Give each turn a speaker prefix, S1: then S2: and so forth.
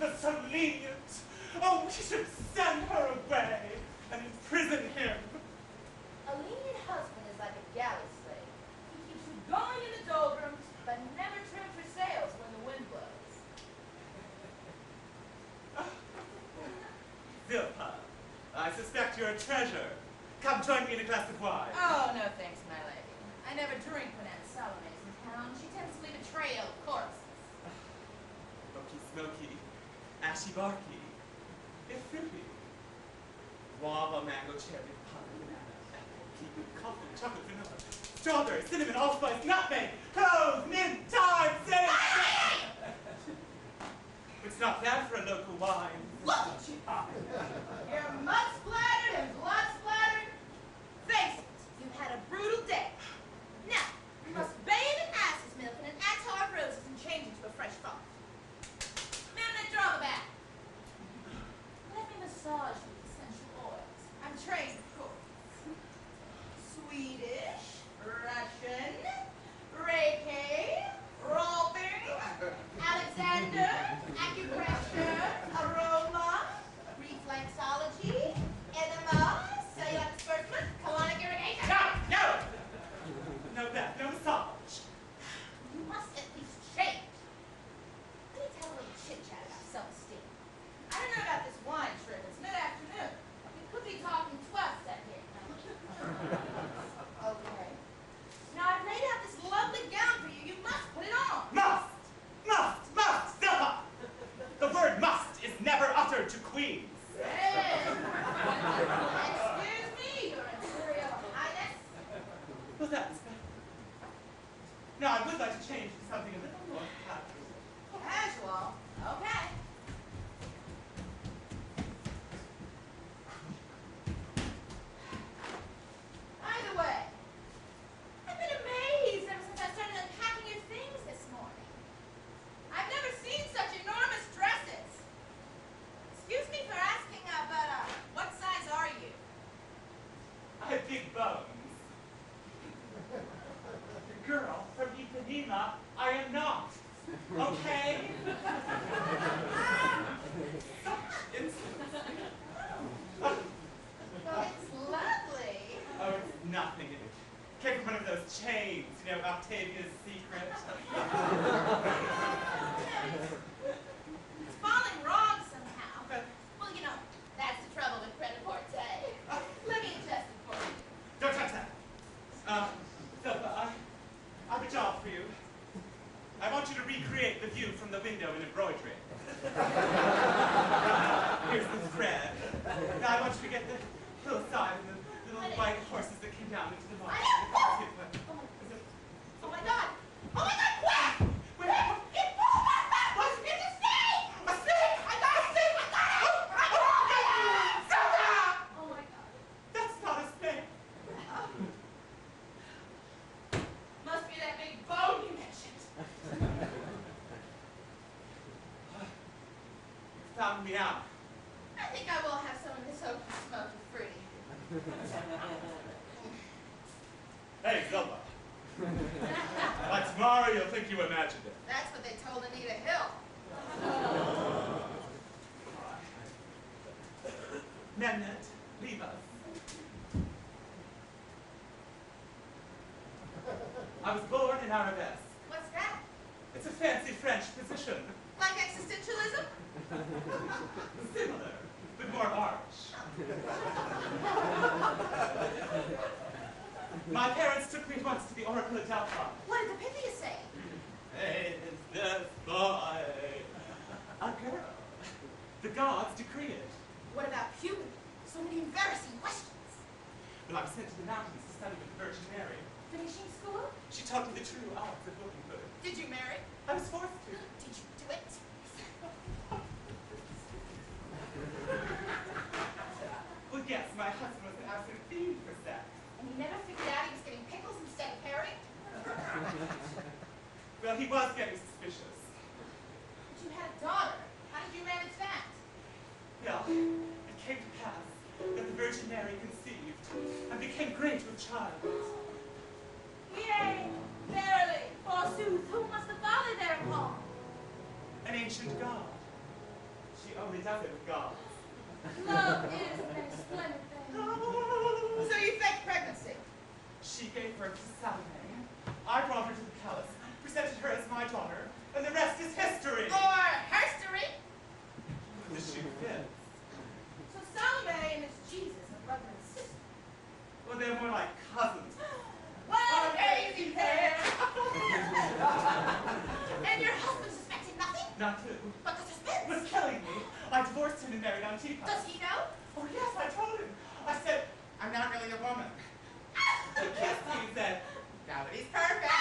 S1: was so lenient. Oh, we should send her away and imprison him.
S2: A lenient husband is like a galley slave. He keeps you going in the doldrums, but never trims your sails when the wind blows.
S1: Zilpa, I suspect you're a treasure. Come join me in a glass of wine.
S2: Oh, no thanks, my lady. I never drink when Aunt Salome's in town. She tends to leave a trail of corpses.
S1: Smoky, smoky, ashy barky, it's fruity. Guava, mango, cherry, pine, banana, apple, kiwi, coffee, chocolate, vanilla, strawberry, cinnamon, allspice, nutmeg, cloves, mint, thyme, sage. It's not bad for a local wine.
S2: Look at you! You're mud splattered and blood splattered. Face it, you've had a brutal day. Now, you must bathe in ass's milk and an attar of roses and change into a fresh froth. Ma'am, draw the back. Let me massage you with essential oils. I'm trained, of course. Swedish, Russian, Reiki, Rolfing, Alexander, acupressure, aroma, reflexology, enema, cellular disbursement, colonic irrigation.
S1: No! No bath, no massage.
S2: You must at least change. Let me tell a little chit-chat about self-esteem. I don't know about this wine trip. It's mid-afternoon. We could be talking 12 seconds. Okay. Now, I've laid out this lovely gown for you. You must put it on.
S1: Must! Zilpa! The word must is never uttered to queens.
S2: Excuse me, Your Imperial Highness.
S1: Well, that's better. Now, I would like to change to something a little more casual.
S2: Casual? Okay. Either way, I've been amazed ever since I started unpacking your things this morning. I've never seen such enormous dresses. Excuse me for asking, but what size are you?
S1: I have big bones. The girl from Ipanema, I am not. Okay? Such insolence.
S2: Well, it's lovely.
S1: Oh, it's nothing. It came from one of those chains, you know, Octavia's Secret.
S2: It's falling wrong somehow. Well, you know, that's the trouble with pret-a-porter. Let me adjust it for you.
S1: Don't touch that. Zilpa, I have a job for you. I want you to recreate the view from the window in embroidery. Here's the thread. Now I want you to get the hillside and the little white horses that came down into the marsh.
S2: Oh my God! Oh my God! What?
S1: Wait, what?
S2: It's a snake!
S1: A snake!
S2: I got a snake! I got it!
S1: Zilpa!
S2: Oh my God!
S1: That's not a snake.
S2: Must be that big bone you mentioned.
S1: You found me out.
S2: I think I will have some of this open smoke and fruity.
S1: Hey, Zilpa. By tomorrow you'll think you imagined it.
S2: That's what they told Anita Hill.
S1: Memnet, leave us. I was born in Arabesque.
S2: What's that?
S1: It's a fancy French position.
S2: Like existentialism?
S1: Similar, but more arch. My parents took me once to the Oracle at Delphi.
S2: What did the Pythia say?
S1: Is this boy a girl? The gods decree it.
S2: What about puberty? So many embarrassing questions.
S1: But I was sent to the mountains to study with the Virgin Mary.
S2: Finishing school?
S1: She taught me the true arts of womanhood.
S2: Did you marry?
S1: I was forced to.
S2: Did you do it?
S1: Well, yes, my husband was an absolute fiend for sex.
S2: And you never figured out he was getting pickles instead of herring?
S1: Well, he was getting suspicious.
S2: But you had a daughter. How did you manage that?
S1: Well, it came to pass that the Virgin Mary conceived and became great with child.
S2: Yea, verily, forsooth, who must the father thereupon?
S1: An ancient god. She only does it with God.
S2: Love is a very splendid thing. So you faked pregnancy?
S1: She gave birth to Salome. I brought her to the palace, presented her as my daughter, and the rest is history.
S2: Or herstory?
S1: The shoe fits.
S2: So Salome and Miss Jesus are brother and sister.
S1: Well, they're more like cousins.
S2: What a crazy pair! And your husband suspected nothing?
S1: Not who?
S2: But the suspense?
S1: Was killing me. I divorced him and married on teapots.
S2: Does he know?
S1: Oh, yes, I told him. I said, I'm not really a woman. He kissed me and said, nobody's perfect.